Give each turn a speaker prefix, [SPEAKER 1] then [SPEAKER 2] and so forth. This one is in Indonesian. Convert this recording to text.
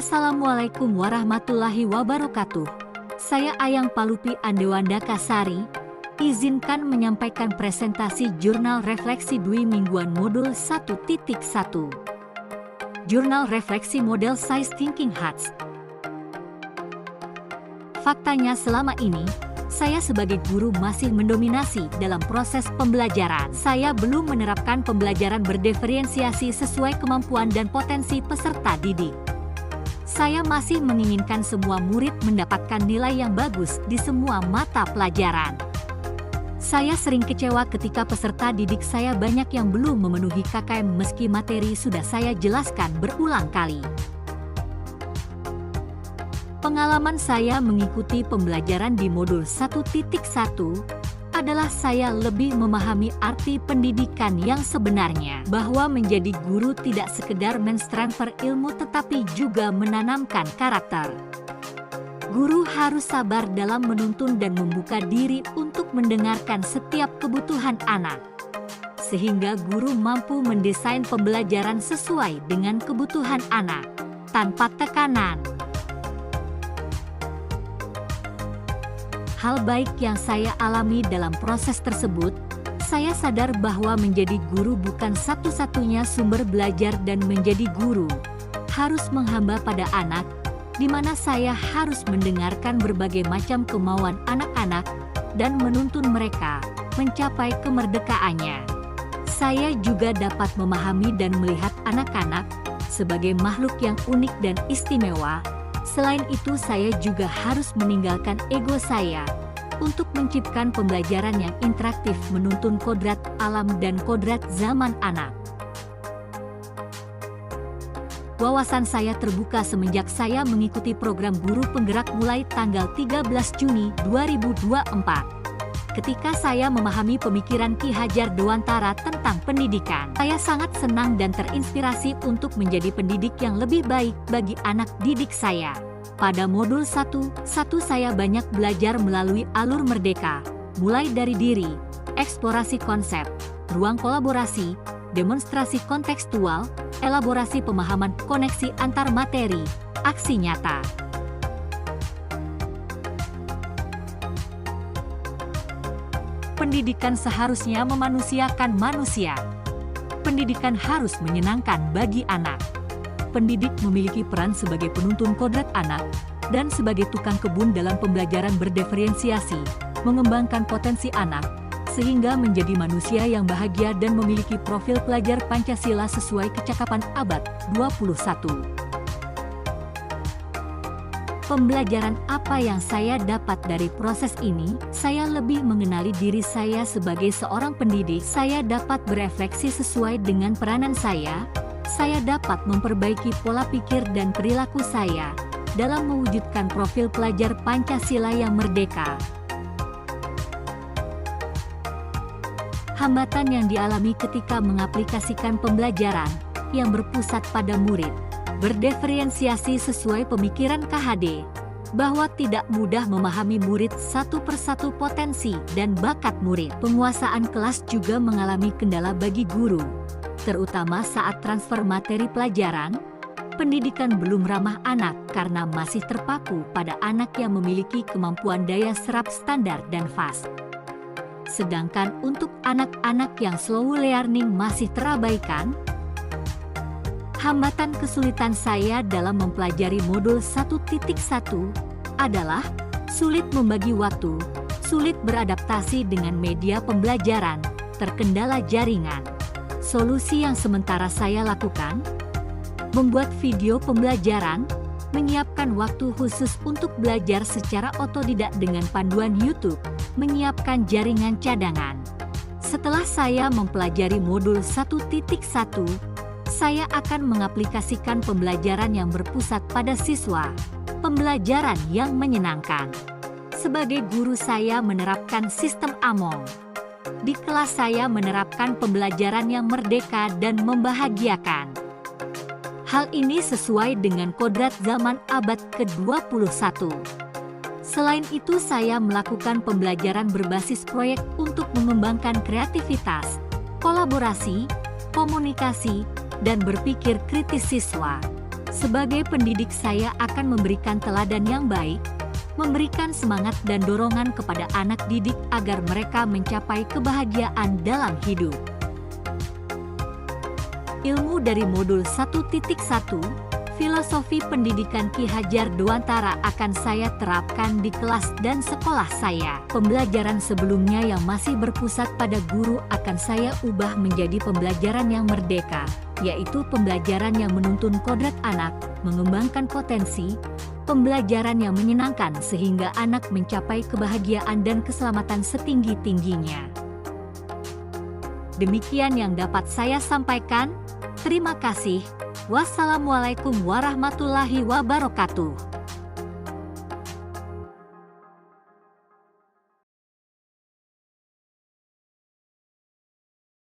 [SPEAKER 1] Assalamualaikum warahmatullahi wabarakatuh. Saya Ayang Palupi Andewanda Kasari. Izinkan menyampaikan presentasi Jurnal Refleksi Dwi Mingguan Modul 1.1. Jurnal Refleksi Model Size Thinking Hats. Faktanya selama ini, saya sebagai guru masih mendominasi dalam proses pembelajaran. Saya belum menerapkan pembelajaran berdiferensiasi sesuai kemampuan dan potensi peserta didik. Saya masih menginginkan semua murid mendapatkan nilai yang bagus di semua mata pelajaran. Saya sering kecewa ketika peserta didik saya banyak yang belum memenuhi KKM meski materi sudah saya jelaskan berulang kali. Pengalaman saya mengikuti pembelajaran di modul 1.1 adalah saya lebih memahami arti pendidikan yang sebenarnya, bahwa menjadi guru tidak sekedar mentransfer ilmu tetapi juga menanamkan karakter. Guru harus sabar dalam menuntun dan membuka diri untuk mendengarkan setiap kebutuhan anak, sehingga guru mampu mendesain pembelajaran sesuai dengan kebutuhan anak, tanpa tekanan. Hal baik yang saya alami dalam proses tersebut, saya sadar bahwa menjadi guru bukan satu-satunya sumber belajar dan menjadi guru harus menghamba pada anak, di mana saya harus mendengarkan berbagai macam kemauan anak-anak dan menuntun mereka mencapai kemerdekaannya. Saya juga dapat memahami dan melihat anak-anak sebagai makhluk yang unik dan istimewa. Selain itu, saya juga harus meninggalkan ego saya untuk menciptakan pembelajaran yang interaktif menuntun kodrat alam dan kodrat zaman anak. Wawasan saya terbuka semenjak saya mengikuti program guru penggerak mulai tanggal 13 Juni 2024. Ketika saya memahami pemikiran Ki Hajar Dewantara tentang pendidikan, saya sangat senang dan terinspirasi untuk menjadi pendidik yang lebih baik bagi anak didik saya. Pada modul 1.1 saya banyak belajar melalui alur merdeka, mulai dari diri, eksplorasi konsep, ruang kolaborasi, demonstrasi kontekstual, elaborasi pemahaman koneksi antar materi, aksi nyata. Pendidikan seharusnya memanusiakan manusia. Pendidikan harus menyenangkan bagi anak. Pendidik memiliki peran sebagai penuntun kodrat anak dan sebagai tukang kebun dalam pembelajaran berdiferensiasi, mengembangkan potensi anak, sehingga menjadi manusia yang bahagia dan memiliki profil pelajar Pancasila sesuai kecakapan abad 21. Pembelajaran apa yang saya dapat dari proses ini? Saya lebih mengenali diri saya sebagai seorang pendidik. Saya dapat berefleksi sesuai dengan peranan saya. Saya dapat memperbaiki pola pikir dan perilaku saya dalam mewujudkan profil pelajar Pancasila yang merdeka. Hambatan yang dialami ketika mengaplikasikan pembelajaran yang berpusat pada murid berdiferensiasi sesuai pemikiran KHD, bahwa tidak mudah memahami murid satu persatu potensi dan bakat murid. Penguasaan kelas juga mengalami kendala bagi guru, terutama saat transfer materi pelajaran. Pendidikan belum ramah anak karena masih terpaku pada anak yang memiliki kemampuan daya serap standar dan fast. Sedangkan untuk anak-anak yang slow learning masih terabaikan. Hambatan kesulitan saya dalam mempelajari modul 1.1 adalah sulit membagi waktu, sulit beradaptasi dengan media pembelajaran, terkendala jaringan. Solusi yang sementara saya lakukan, membuat video pembelajaran, menyiapkan waktu khusus untuk belajar secara otodidak dengan panduan YouTube, menyiapkan jaringan cadangan. Setelah saya mempelajari modul 1.1, saya akan mengaplikasikan pembelajaran yang berpusat pada siswa, pembelajaran yang menyenangkan. Sebagai guru saya menerapkan sistem AMONG. Di kelas saya menerapkan pembelajaran yang merdeka dan membahagiakan. Hal ini sesuai dengan kodrat zaman abad ke-21. Selain itu, saya melakukan pembelajaran berbasis proyek untuk mengembangkan kreativitas, kolaborasi, komunikasi, dan berpikir kritis siswa. Sebagai pendidik, saya akan memberikan teladan yang baik, memberikan semangat dan dorongan kepada anak didik agar mereka mencapai kebahagiaan dalam hidup. Ilmu dari modul 1.1, Filosofi Pendidikan Ki Hajar Dewantara akan saya terapkan di kelas dan sekolah saya. Pembelajaran sebelumnya yang masih berpusat pada guru akan saya ubah menjadi pembelajaran yang merdeka, yaitu pembelajaran yang menuntun kodrat anak, mengembangkan potensi, pembelajaran yang menyenangkan sehingga anak mencapai kebahagiaan dan keselamatan setinggi-tingginya. Demikian yang dapat saya sampaikan. Terima kasih. Wassalamualaikum warahmatullahi wabarakatuh.